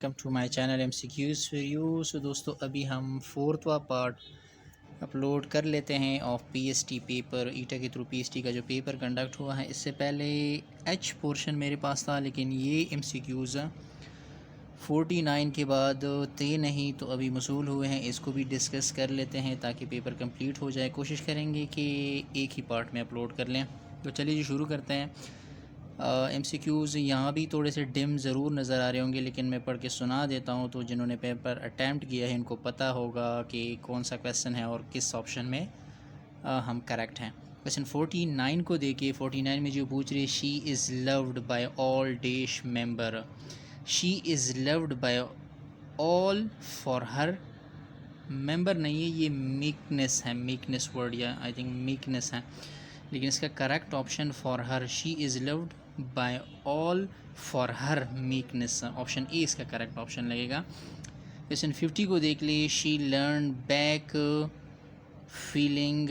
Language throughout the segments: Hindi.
Welcome to my channel MCQs for you. So दोस्तों, अभी हम फोर्थवा पार्ट अपलोड कर लेते हैं ऑफ PST पेपर। ईटा के थ्रू PST का जो पेपर कंडक्ट हुआ है, इससे पहले H पोर्शन मेरे पास था, लेकिन ये MCQs 49 के बाद थे नहीं, तो अभी मसूल हुए हैं। इसको भी डिस्कस कर लेते हैं ताकि पेपर कंप्लीट हो जाए। कोशिश करेंगे कि एक ही पार्ट में अपलोड कर लें। तो चलिए जी, शुरू करते हैं। MCQs यहाँ भी थोड़े से डिम ज़रूर नज़र आ रहे होंगे, लेकिन मैं पढ़ के सुना देता हूँ तो जिन्होंने पेपर अटैम्प्ट किया है इनको पता होगा कि कौन सा क्वेश्चन है और किस ऑप्शन में हम करेक्ट हैं। क्वेश्चन 49 को देखिए। 49 में जो पूछ रही है, she is loved by all dash member. She is loved by all for her member नहीं है, ये मीकनेस है। मीकनेस वर्ड या आई थिंक मीकनेस है, लेकिन इसका correct option for her. She is loved by all for her meekness, option A इसका करेक्ट ऑप्शन लगेगा। क्वेश्चन 50 को देख ली। She leaned back feeling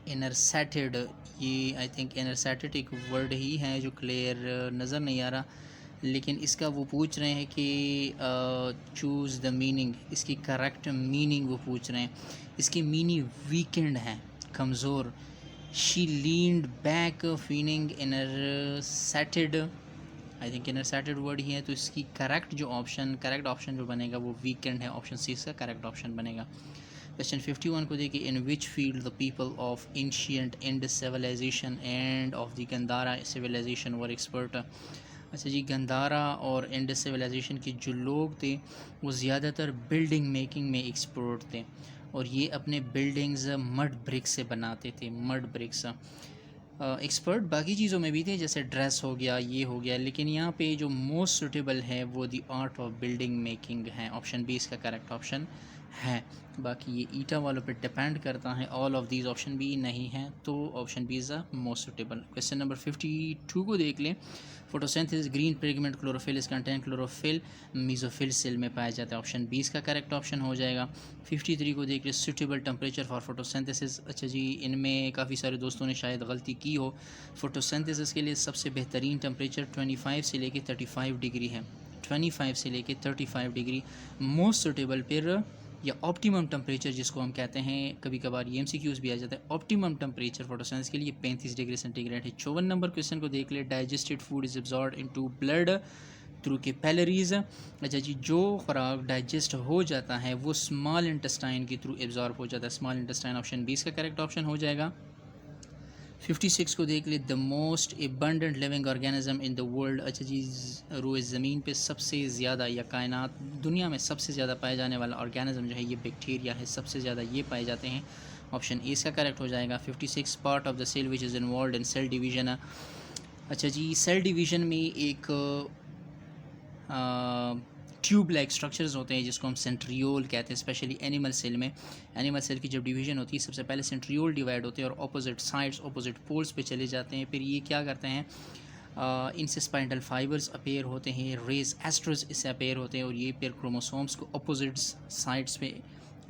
interested. ये आई थिंक इनरसेटेड एक वर्ड ही है जो क्लियर नज़र नहीं आ रहा, लेकिन इसका वो पूछ रहे हैं कि चूज़ द मीनिंग। इसकी करेक्ट मीनिंग वो पूछ रहे हैं। इसकी मीनिंग वीकेंड है, कमज़ोर। She leaned back feeling interested, I think interested word ही है, तो इसकी करेक्ट ऑप्शन जो बनेगा वो वीकेंड है। ऑप्शन सी इसका करेक्ट ऑप्शन बनेगा। क्वेश्चन 51 को देखिए। In which field the people of ancient Indus civilization and of the Gandhara civilization were expert. अच्छा जी, गंधारा और इंडस सिविलाइजेशन के जो लोग थे वो ज़्यादातर बिल्डिंग मेकिंग में एक्सपर्ट थे, और ये अपने बिल्डिंग्स मड ब्रिक्स से बनाते थे। मड ब्रिक्स एक्सपर्ट बाकी चीज़ों में भी थे, जैसे ड्रेस हो गया, ये हो गया, लेकिन यहाँ पे जो मोस्ट सूटेबल है वो the art of building making है। ऑप्शन बी इसका करेक्ट ऑप्शन है। बाकी ये ईटा वालों पे डिपेंड करता है। All of these option B नहीं है, तो option B is the most suitable. Question number 52 को देख लें। फोटोसिंथेसिस ग्रीन पिगमेंट क्लोरोफिल इस कंटेंट क्लोरोफिल मीजोफिल सेल में पाया जाता है। ऑप्शन बी इसका करेक्ट ऑप्शन हो जाएगा। 53 को देख लें। Suitable temperature for photosynthesis. अच्छा जी, इनमें काफ़ी सारे दोस्तों ने शायद गलती की हो। फोटोसिंथेसिस के लिए सबसे बेहतरीन टेम्परेचर 25 से लेके 35 डिग्री है। 25 से लेके 35 डिग्री मोस्ट सूटेबल। फिर या ऑप्टिमम टेम्परेचर जिसको हम कहते हैं, कभी कभार ये MCQs भी आ जाता है। ऑप्टिमम टेम्परेचर फोटोसिंथेसिस के लिए 35 डिग्री सेंटीग्रेड है। 54 नंबर क्वेश्चन को देख ले। Digested food is absorbed into blood through capillaries. अच्छा जी, जो खुराक डाइजेस्ट हो जाता है वो स्मॉल इंटेस्टाइन के थ्रू एब्जॉर्ब हो जाता है। स्मॉल इंटेस्टाइन, ऑप्शन 20 का करेक्ट ऑप्शन हो जाएगा। 56 को देख ले। The most abundant living organism in the world. अच्छा जी, रोए ज़मीन पे सबसे ज़्यादा, या कायनात दुनिया में सबसे ज़्यादा पाया जाने वाला ऑर्गेनिज्म जो है ये बैक्टीरिया है। सबसे ज़्यादा ये पाए जाते हैं। ऑप्शन ए इसका करेक्ट हो जाएगा। 56 part of the cell which is involve in cell division. अच्छा जी, सेल डिवीजन में एक ट्यूब लाइक स्ट्रक्चर्स होते हैं जिसको हम सेंट्रियोल कहते हैं, स्पेशली एनिमल सेल में। एनिमल सेल की जब डिवीजन होती है, सबसे पहले सेंट्रियोल डिवाइड होते हैं और अपोजिट साइड्स, अपोजिट पोल्स पे चले जाते हैं। फिर ये क्या करते हैं, इनसे स्पाइंडल फाइबर्स अपेयर होते हैं, रेज एस्ट्रस इससे अपेयर होते हैं, और ये फिर क्रोमोसोम्स को अपोजिट साइड्स पे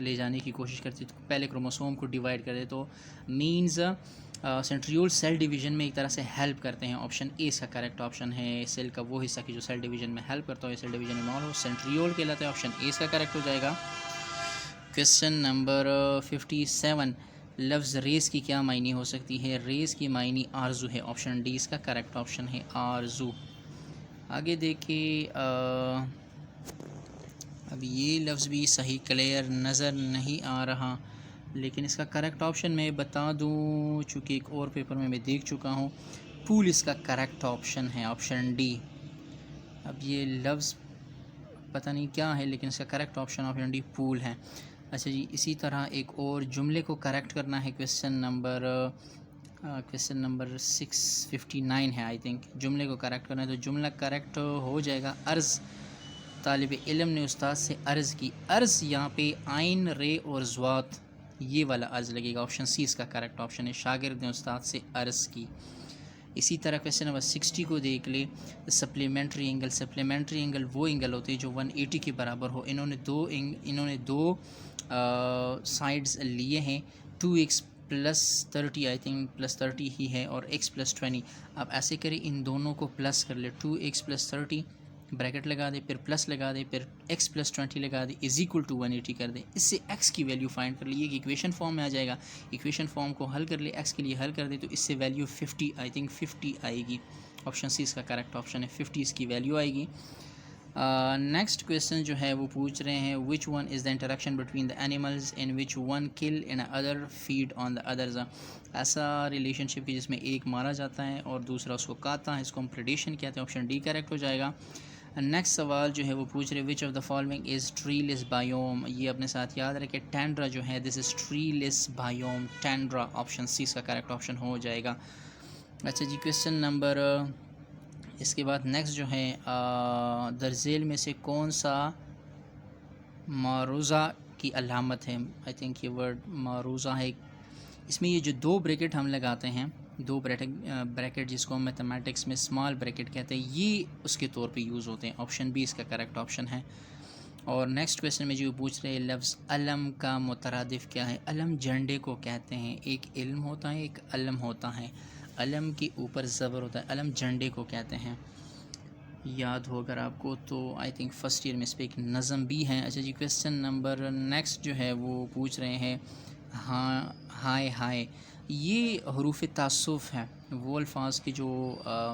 ले जाने की कोशिश करती है। तो पहले क्रोमोसोम को डिवाइड कर दे, तो मीन्स सेंट्रियोल सेल डिवीजन में एक तरह से हेल्प करते हैं। ऑप्शन ए इसका करेक्ट ऑप्शन है। सेल का वो हिस्सा कि जो सेल डिवीजन में हेल्प करता है, सेल डिवीजन इन्वॉल्व हो, सेंट्रियोल कहलाता है। ऑप्शन ए इसका करेक्ट हो जाएगा। Question number 57। लफ्ज़ रेस की क्या मायनी हो सकती है? रेस की मायनी आरजू है। ऑप्शन डी इसका करेक्ट ऑप्शन है, आरजू। आगे देखिए, अब ये लफ्ज़ भी सही क्लियर नज़र नहीं आ रहा, लेकिन इसका करेक्ट ऑप्शन मैं बता दूं, चूँकि एक और पेपर में मैं देख चुका हूँ। पूल इसका करेक्ट ऑप्शन है, ऑप्शन डी। अब ये लफ्ज़ पता नहीं क्या है, लेकिन इसका correct option option D pool है। अच्छा जी, इसी तरह एक और जुमले को करेक्ट करना है। क्वेश्चन नंबर 659 है आई थिंक। जुमले को करेक्ट करना है, तो जुमला करेक्ट हो जाएगा। अर्ज़, तालिब इल्म ने उस्ताद से अर्ज़ की। अर्ज़ यहाँ पे आइन, रे और ज़्वात, ये वाला अर्ज़ लगेगा। ऑप्शन सी इसका करेक्ट ऑप्शन है। शागिर्द ने उस्ताद से अर्ज़ की। इसी तरह क्वेश्चन नंबर 60 को देख ले। Supplementary angle. सप्लीमेंट्री एंगल वो एंगल होते हैं जो 180 के बराबर हो। इन्होंने दो साइड्स लिए हैं। 2x plus 30, I think plus 30 ही है, और x प्लस 20। अब ऐसे करें, इन दोनों को प्लस कर ले। 2x प्लस 30 ब्रैकेट लगा दे, फिर प्लस लगा दे, फिर x प्लस 20 लगा दे इज इक्वल टू 180 कर दे। इससे x की वैल्यू फाइंड कर लिए कि इक्वेशन फॉर्म में आ जाएगा। इक्वेशन फॉर्म को हल कर ले, x के लिए हल कर दे तो इससे वैल्यू 50 आई थिंक 50 आएगी। ऑप्शन सी इसका करेक्ट ऑप्शन है, 50 इसकी वैल्यू आएगी। नेक्स्ट क्वेश्चन जो है वो पूछ रहे हैं which one is the interaction between the animals in which one kill in other feed on the others. ऐसा रिलेशनशिप की जिसमें एक मारा जाता है और दूसरा उसको काटता है, इसको हम प्रेडेशन कहते हैं। ऑप्शन डी करेक्ट हो जाएगा। नेक्स्ट सवाल जो है वो पूछ रहे which of the following is treeless biome. ये अपने साथ याद रखें, टैंड्रा जो है this is treeless biome, tundra. Option C इसका करेक्ट ऑप्शन हो जाएगा। अच्छा जी, क्वेश्चन नंबर इसके बाद नेक्स्ट जो है दरजेल में से कौन सा मारूज़ा की अलामत है। आई थिंक ये वर्ड मारूज़ा है। इसमें ये जो दो ब्रैकेट हम लगाते हैं, दो ब्रैकेट जिसको हम मैथमेटिक्स में स्मॉल ब्रैकेट कहते हैं, ये उसके तौर पे यूज़ होते हैं। ऑप्शन बी इसका करेक्ट ऑप्शन है। और नेक्स्ट क्वेश्चन में जो पूछ रहे हैं लफ्ज़ अलम का मुतरादिफ क्या है। अलम झंडे को कहते हैं। एक इल्म होता है, एक अलम होता है। अलम के ऊपर ज़बर होता है, अलम झंडे को कहते हैं। याद हो अगर आपको तो आई थिंक फ़र्स्ट ईयर में इस पर एक नज़म भी है। अच्छा जी, क्वेश्चन नंबर नेक्स्ट जो है वो पूछ रहे हैं हाँ हाय हाय। ये हरूफ तासुफ़ है, वो अल्फाज के जो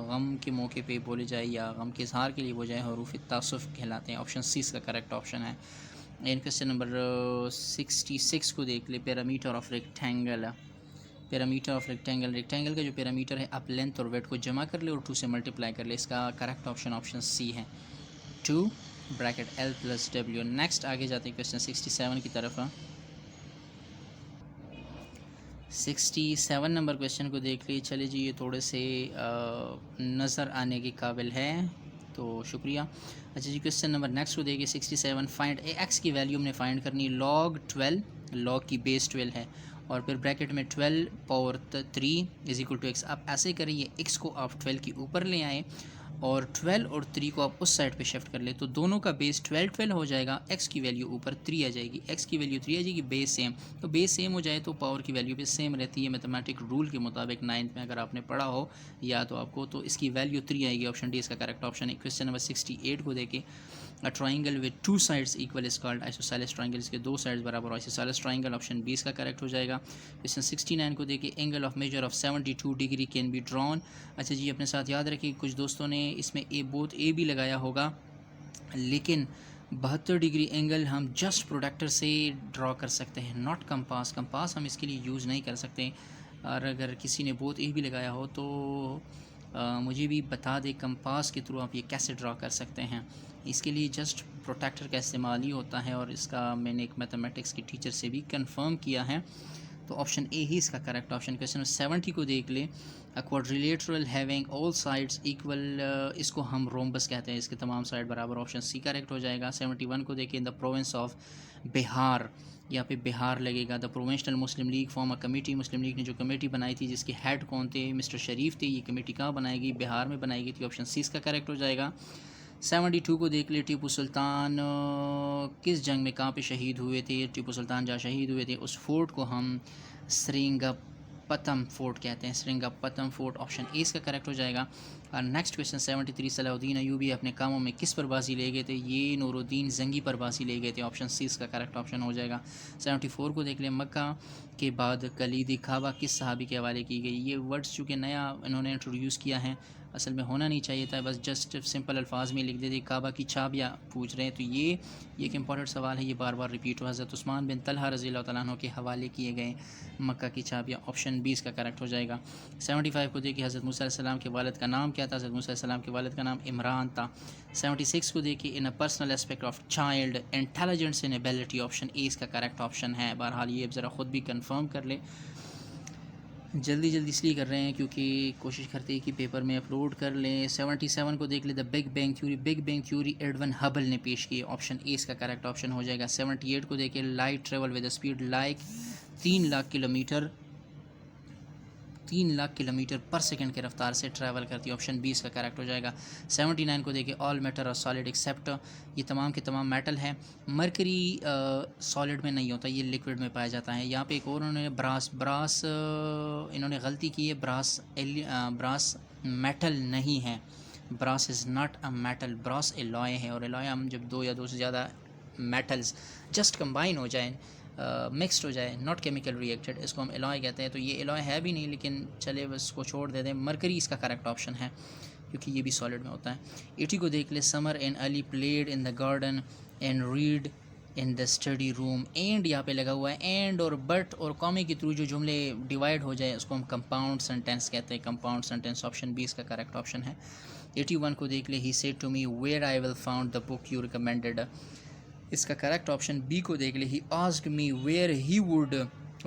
गम के मौके पे बोले जाए या गम के इज़हार के लिए बोले जाए हरूफ तासुफ़ कहलाते हैं। ऑप्शन सी इसका करेक्ट ऑप्शन है। इन क्वेश्चन नंबर 66 को देख ले, parameter of rectangle. Parameter of rectangle, rectangle का जो पैरामीटर है आप लेंथ और वेट को जमा कर ले और 2 से मल्टीप्लाई कर ले। इसका करेक्ट ऑप्शन ऑप्शन सी है, 2 bracket l plus w। Next आगे जाते हैं क्वेश्चन 67 की तरफ। 67 नंबर क्वेश्चन को देख ली। चले जी, ये थोड़े से नज़र आने के काबिल है तो शुक्रिया। अच्छा जी, क्वेश्चन नंबर नेक्स्ट को देखिए 67। फाइंड x की वैल्यू हमने फाइंड करनी log 12, log की बेस 12 है और फिर ब्रैकेट में 12 power 3 is equal to x। आप ऐसे करिए, x को आप 12 के ऊपर ले आएँ और 12 और 3 को आप उस साइड पे शिफ्ट कर ले तो दोनों का बेस 12 हो जाएगा। x की वैल्यू ऊपर 3 आ जाएगी, x की वैल्यू 3 आ जाएगी, बेस सेम। तो बेस सेम हो जाए तो पावर की वैल्यू भी सेम रहती है। मैथमेटिक रूल के मुताबिक 9th में अगर आपने पढ़ा हो या तो आपको, तो इसकी वैल्यू 3 आएगी। ऑप्शन डी इसका करेक्ट ऑप्शन है। क्वेश्चन नंबर 68 को देखें, a triangle with 2 sides equal is called isosceles triangle. इसके 2 साइड्स बराबर आइसोसेलेस ट्राइंगल। ऑप्शन बी इसका करेक्ट हो जाएगा। क्वेश्चन 69 को देखिए, angle of measure of 72 degree can be drawn. अच्छा जी, अपने साथ याद रखिए कुछ दोस्तों ने इसमें बोथ ए भी लगाया होगा, लेकिन 72 डिग्री एंगल हम जस्ट प्रोडक्टर से ड्रॉ कर सकते हैं, नॉट कंपास। कंपास हम इसके लिए यूज़ नहीं कर सकते। और अगर किसी ने बोथ ए भी लगाया हो तो मुझे भी बता दे कंपास के थ्रू आप ये कैसे ड्रॉ कर सकते हैं। इसके लिए जस्ट प्रोटेक्टर का इस्तेमाल ही होता है और इसका मैंने एक मैथमेटिक्स की टीचर से भी कंफर्म किया है। तो ऑप्शन ए ही इसका करेक्ट ऑप्शन। क्वेश्चन 70 को देख ले, अ quadrilateral having all sides equal, इसको हम रोम्बस कहते हैं, इसके तमाम साइड बराबर। ऑप्शन सी करेक्ट हो जाएगा। 71 को देखें, in the province of Bihar, यहाँ पे बिहार लगेगा। The provincial Muslim league form a committee, Muslim league ने जो कमेटी बनाई थी जिसके हेड कौन थे, मिस्टर शरीफ थे। ये कमेटी कहाँ बनाई गई, बिहार में बनाई गई थी। ऑप्शन सी इसका करेक्ट हो जाएगा। 72 को देख ले, टीपू सुल्तान किस जंग में कहाँ पे शहीद हुए थे। टीपू सुल्तान जहाँ शहीद हुए थे उस फोर्ट को हम श्रीरंगपट्टनम फोर्ट कहते हैं, श्रीरंगपट्टनम फोर्ट। ऑप्शन ए इसका करेक्ट हो जाएगा। और नेक्स्ट क्वेश्चन 73, सलाहुद्दीन अयूबी अपने कामों में किस पर बाजी ले गए थे। ये नूरुद्दीन जंगी पर बाजी ले गए थे। ऑप्शन सी इसका करेक्ट ऑप्शन हो जाएगा। 74 को देख लें, मक्का के बाद कलीदी खाबा किस सहाबी के हवाले की गई। ये वर्ड्स चूँकि नया इन्होंने इंट्रोड्यूस किया है, असल में होना नहीं चाहिए था, बस जस्ट सिंपल अल्फाज में लिख देते काबा की चाबियाँ पूछ रहे हैं। तो ये एक इंपॉर्टेंट सवाल है, ये बार बार रिपीट हुआ। हज़रत उस्मान बिन तलहा रज़ी अल्लाह तआला अन्हु के हवाले किए गए मक्का की चाबियाँ। ऑप्शन 20 का करेक्ट हो जाएगा। 75 को देखिए, हज़रत मूसा अलैहिस्सलाम के वालिद का नाम क्या था। हज़रत मूसा अलैहिस्सलाम के वालिद का नाम इमरान था। 76 को देखिए, in a personal aspect of child intelligence and ability. Option A इसका करेक्ट ऑप्शन है। बहरहाल ये ज़रा ख़ुद भी कन्फर्म कर ले, जल्दी इसलिए कर रहे हैं क्योंकि कोशिश करते हैं कि पेपर में अपलोड कर लें। 77 को देख ले, the big bang theory, big bang theory Edwan Hubble ने पेश की। ऑप्शन ए इसका करेक्ट ऑप्शन हो जाएगा। 78 को देखें, light travel with speed like 3 lakh kilometre पर सेकंड की रफ्तार से ट्रैवल करती है। ऑप्शन बी इसका करेक्ट हो जाएगा। 79 को देखिए, ऑल मैटर और सॉलिड एक्सेप्ट, ये तमाम के तमाम मेटल है। मरकरी सॉलिड में नहीं होता, ये लिक्विड में पाया जाता है। यहाँ पे एक और उन्होंने ब्रास इन्होंने गलती की है, ब्रास मेटल नहीं है, brass is not a metal, brass alloy है, और एलॉय हम जब दो या दो से ज़्यादा मेटल्स जस्ट कंबाइन हो जाए, मिक्सड हो जाए, नॉट केमिकल रिएक्टेड, इसको हम एलॉय कहते हैं। तो ये एलॉय है भी नहीं, लेकिन चले बस इसको छोड़ देते हैं। मरकरी इसका करेक्ट ऑप्शन है, क्योंकि ये भी सॉलिड में होता है। 80 को देख ले, summer and Ali played in the garden and read in the study room. And यहाँ पे लगा हुआ है, एंड और बट और कॉमे के थ्रू जो जुमले डिवाइड हो जाए उसको हम कंपाउंड सेंटेंस कहते हैं। कंपाउंड सेंटेंस ऑप्शन बी इसका करेक्ट ऑप्शन है। 81 को देख ले, he said to me where I will found the book you recommended, इसका करेक्ट ऑप्शन बी को देख ले, he asked me where he would,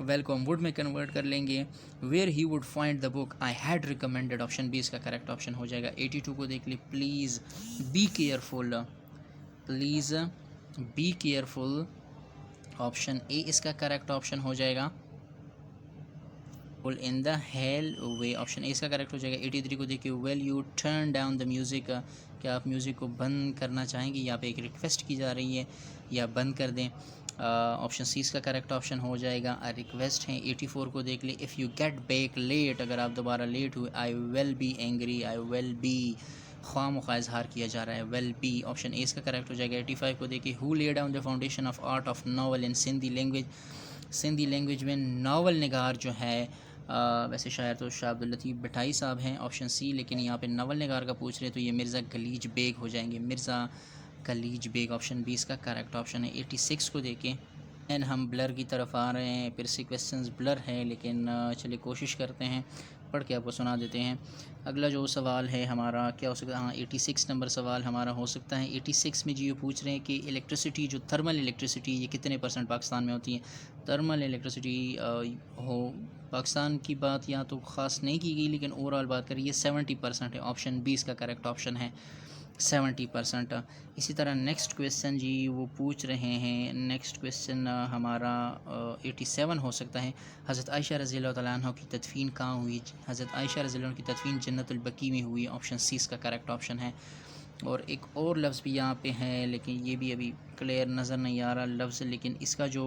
welcome would में कन्वर्ट कर लेंगे, where he would find the book I had recommended, option B इसका करेक्ट ऑप्शन हो जाएगा। 82 को देख ले, please be careful, please be careful, option A इसका करेक्ट ऑप्शन हो जाएगा। In the hell way, option A इसका करेक्ट हो जाएगा। 83 को देखिए, well U turn down the music, क्या आप म्यूज़िक को बंद करना चाहेंगे, यहाँ पे एक रिक्वेस्ट की जा रही है, या बंद कर दें, ऑप्शन सी इसका करेक्ट ऑप्शन हो जाएगा, रिक्वेस्ट है। 84 को देख ले, if you get back late, अगर आप दोबारा लेट हुए, I will be angry, I will be, ख्वाम का इजहार किया जा रहा है, वेल बी, ऑप्शन ए इसका करेक्ट हो जाएगा। 85 को देखिए, who lay down the foundation of art of novel in Sindhi language, Sindhi language में नावल निगार जो है, वैसे शायर तो शाह अब्दुल लतीफ़ भट्टाई साहब हैं, ऑप्शन सी, लेकिन यहाँ पे नावल निगार का पूछ रहे तो ये मिर्ज़ा गलीज बेग हो जाएंगे, मिर्ज़ा गलीज बेग, ऑप्शन बी इसका करेक्ट ऑप्शन है। 86 को देखें, एंड हम ब्लर की तरफ आ रहे हैं, फिर से क्वेश्चंस ब्लर है, लेकिन चलिए कोशिश करते हैं, पढ़ के आपको सुना देते हैं। अगला जो सवाल है हमारा क्या हो सकता है, हाँ 86 नंबर सवाल हमारा हो सकता है। 86 में जी ये पूछ रहे हैं कि इलेक्ट्रिसिटी, जो थर्मल इलेक्ट्रिसिटी, ये कितने % पाकिस्तान में होती है। थर्मल इलेक्ट्रिसिटी हो पाकिस्तान की बात यहाँ तो ख़ास नहीं की गई, लेकिन ओवरऑल बात करिए 70% है, ऑप्शन बी इसका करेक्ट ऑप्शन है, 70%। इसी तरह नेक्स्ट क्वेश्चन जी वो पूछ रहे हैं, नेक्स्ट क्वेश्चन हमारा 87 हो सकता है। हज़रत आयशा रज़ियल्लाहु तआला अन्हा की तदफ़ीन कहाँ हुई, हज़रत आयशा रज़ियल्लाहु अन्हा की तदफ़ीन जन्नतुल बकी में हुई, ऑप्शन सी इसका करेक्ट ऑप्शन है। और एक और लफ्ज़ भी यहाँ पे है, लेकिन ये भी अभी क्लियर नज़र नहीं आ रहा लफ्ज़, लेकिन इसका जो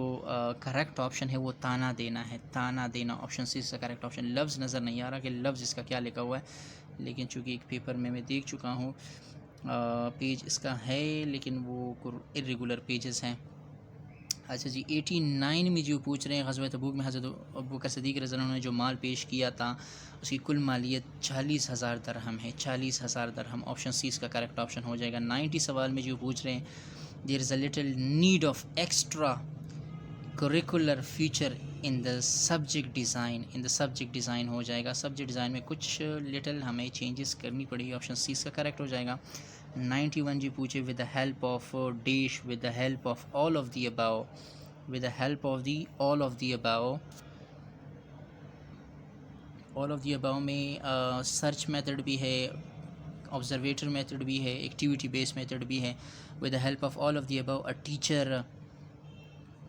करेक्ट ऑप्शन है वो ताना देना है, ताना देना, ऑप्शन सी इसका करेक्ट ऑप्शन। लफ्ज़ नज़र नहीं आ रहा कि लफ्ज़ इसका क्या लिखा हुआ है, लेकिन चूँकि एक पेपर में मैं देख चुका हूँ, पेज इसका है, लेकिन वो इर्रेगुलर पेजेस हैं। अच्छा जी, 89 में जो पूछ रहे हैं, ग़ज़वा तबूक में हज़रत अबू बकर सिद्दीक़ रज़ियल्लाहु अन्हु ने जो माल पेश किया था उसकी कुल मालियत 40,000 दरहम है, 40,000 दरहम, ऑप्शन सी इसका करेक्ट ऑप्शन हो जाएगा। 90 सवाल में जो पूछ रहे हैं, there is a little need of extra curricular feature in the subject design, in the subject design हो जाएगा। सब्जेक्ट डिज़ाइन में कुछ लिटिल हमें चेंजेस करनी पड़ेगी, ऑप्शन सी इसका करेक्ट हो जाएगा। 91 जी पूछे, with the help of dash, with the help of all of the above, with the help of the all of the above, all of the above में सर्च मेथड भी है, ऑब्जर्वेटर मेथड भी है, एक्टिविटी बेस्ड मेथड भी है। With the help of all of the above a teacher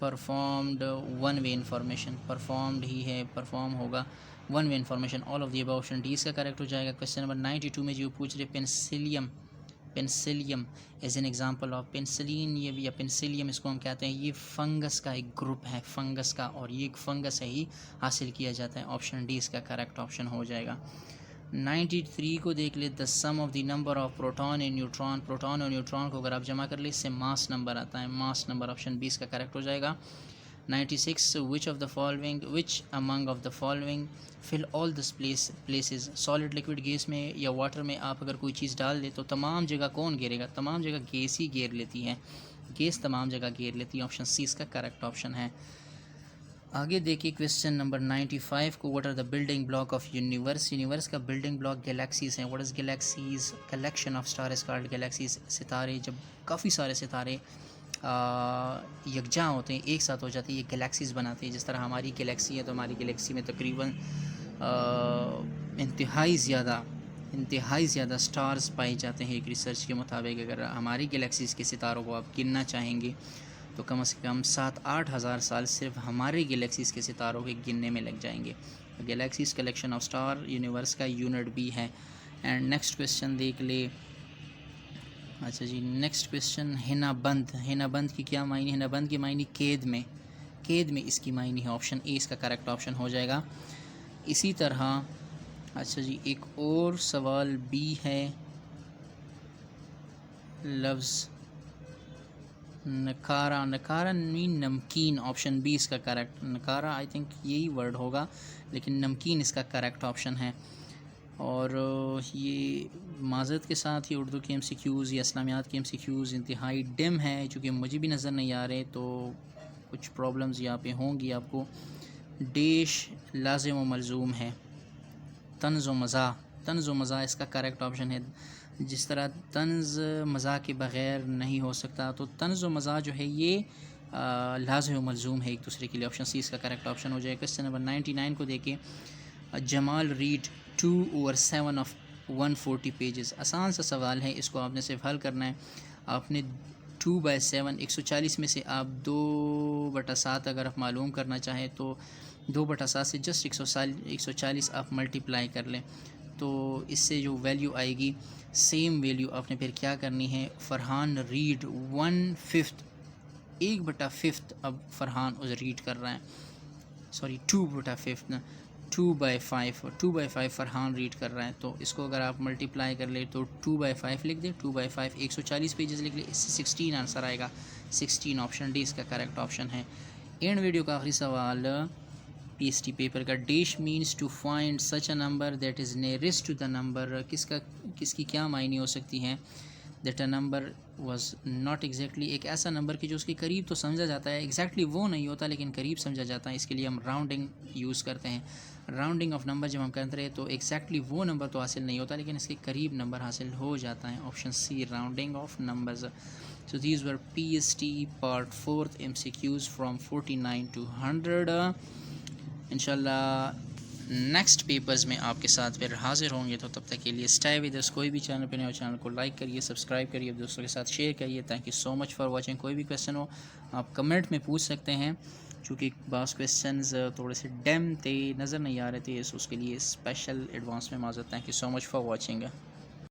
performed one way information, performed ही है, परफॉर्म होगा one way information, all of the above, option D इसका करेक्ट हो जाएगा। क्वेश्चन नंबर 92 में जो पूछ रहे, penicillium, penicillium as an example of penicillin, ये भी या पेंसिलियम इसको हम कहते हैं, ये फंगस का एक ग्रुप है, फंगस का, और ये एक फंगस है ही हासिल किया जाता है, ऑप्शन डी इसका करेक्ट ऑप्शन हो जाएगा। 93 को देख ले, the sum of the number of proton and neutron, proton और न्यूट्रॉन को अगर आप जमा कर ले इससे मास नंबर आता है, मास नंबर, ऑप्शन 20 का करेक्ट हो जाएगा। 96 which of the following, which among of the following fill all this places, solid liquid gas में या वाटर में आप अगर कोई चीज़ डाल दे तो तमाम जगह कौन घेरेगा, तमाम जगह गैस ही घेर लेती है, गैस तमाम जगह घेर लेती है, ऑप्शन सी इसका करेक्ट ऑप्शन है। आगे देखिए क्वेश्चन नंबर 95 को, what are the building block of universe, universe का बिल्डिंग ब्लॉक गैलेक्सीज हैं। What is galaxies, collection of star is called galaxies, सितारे, जब काफ़ी सारे सितारे यकजा होते हैं, एक साथ हो जाते हैं, ये गैलेक्सीज बनाते हैं। जिस तरह हमारी गैलेक्सी है तो हमारी गैलेक्सी में तकरीबन इंतहाई ज़्यादा स्टार्स पाए जाते हैं एक रिसर्च के मुताबिक। अगर हमारी गैलेक्सीज़ के सितारों को आप गिनना चाहेंगे तो कम से कम 7-8 हज़ार साल सिर्फ हमारे गैलेक्सीज़ के सितारों के गिनने में लग जाएंगे। Galaxies collection of star universe का यूनिट भी है। एंड नेक्स्ट क्वेश्चन देख ले। अच्छा जी, नेक्स्ट क्वेश्चन, हिनाबंद, हिनाबंद की क्या मायने, हिनाबंद की मायने कैद में, कैद में इसकी मायने है, ऑप्शन ए इसका करेक्ट ऑप्शन हो जाएगा। इसी तरह अच्छा जी, एक और सवाल भी है, लफ्ज़ नकारा, नकारा मीन नमकीन, ऑप्शन बी इसका करेक्ट, नकारा आई थिंक यही वर्ड होगा, लेकिन नमकीन इसका करेक्ट ऑप्शन है। और ये माज़रत के साथ ये उर्दू के एमसीक्यूज़ या इस्लामियात के एमसीक्यूज़ इंतहाई डिम है, चूँकि मुझे भी नज़र नहीं आ रहे, तो कुछ प्रॉब्लम्स यहाँ पे होंगी आपको। डेश लाज़िम व मलज़ूम है, तंज़ व मज़ा, तंज़ व मज़ा इसका करेक्ट ऑप्शन है। जिस तरह तंज़ मज़ा के बग़ैर नहीं हो सकता, तो तंज़ व मज़ा जो है ये लाज़िम व मलज़ूम है एक दूसरे के लिए, ऑप्शन सी इसका करेक्ट ऑप्शन हो जाएगा। क्वेश्चन नंबर 99 को देखिए, जमाल रीड 2/7 ऑफ 140 पेजेस। आसान सा सवाल है, इसको आपने सिर्फ हल करना है। आपने 2/7 140 में से आप 2/7 अगर आप मालूम करना चाहें तो 2/7 से जस्ट 140 आप मल्टीप्लाई कर लें, तो इससे जो वैल्यू आएगी सेम वैल्यू आपने फिर क्या करनी है, फ़रहान रीड 1/5 1/5 अब फ़रहान उस रीड कर रहा है, सॉरी 2/5 ना, 2/5 फ़रहान रीड कर रहा है। तो इसको अगर आप मल्टीप्लाई कर ले तो 2/5 लिख दें, 2/5 140 पेजेस लिख ले, इससे 16 आंसर आएगा। 16 ऑप्शन डी इसका करेक्ट ऑप्शन है। एंड वीडियो का आखिरी सवाल पीएसटी पेपर का, dash means to find such a number that is nearest to the number, किसकी क्या मायने हो सकती हैं। That a number was not exactly, एक ऐसा नंबर की जो उसके करीब तो समझा जाता है, एग्जैक्टली वो नहीं होता लेकिन करीब समझा जाता है, इसके लिए हम राउंडिंग यूज़ करते हैं। राउंडिंग ऑफ नंबर जब हम करते हैं तो एग्जैक्टली वो नंबर तो हासिल नहीं होता लेकिन इसके करीब नंबर हासिल हो जाता है, option C rounding off numbers. So these were PST part 4th MCQs from 49 to 100. इंशाल्लाह नेक्स्ट पेपर्स में आपके साथ फिर हाजिर होंगे, तो तब तक के लिए स्टे विद अस। कोई भी चैनल पे नए हो चैनल को लाइक करिए, सब्सक्राइब करिए, दोस्तों के साथ शेयर करिए। Thank you so much for watching. कोई भी क्वेश्चन हो आप कमेंट में पूछ सकते हैं, चूँकि बास क्वेश्चंस थोड़े से डेम थे, नज़र नहीं आ रहे थे, उसके लिए स्पेशल एडवांस में माज़रत। Thank you so much for watching.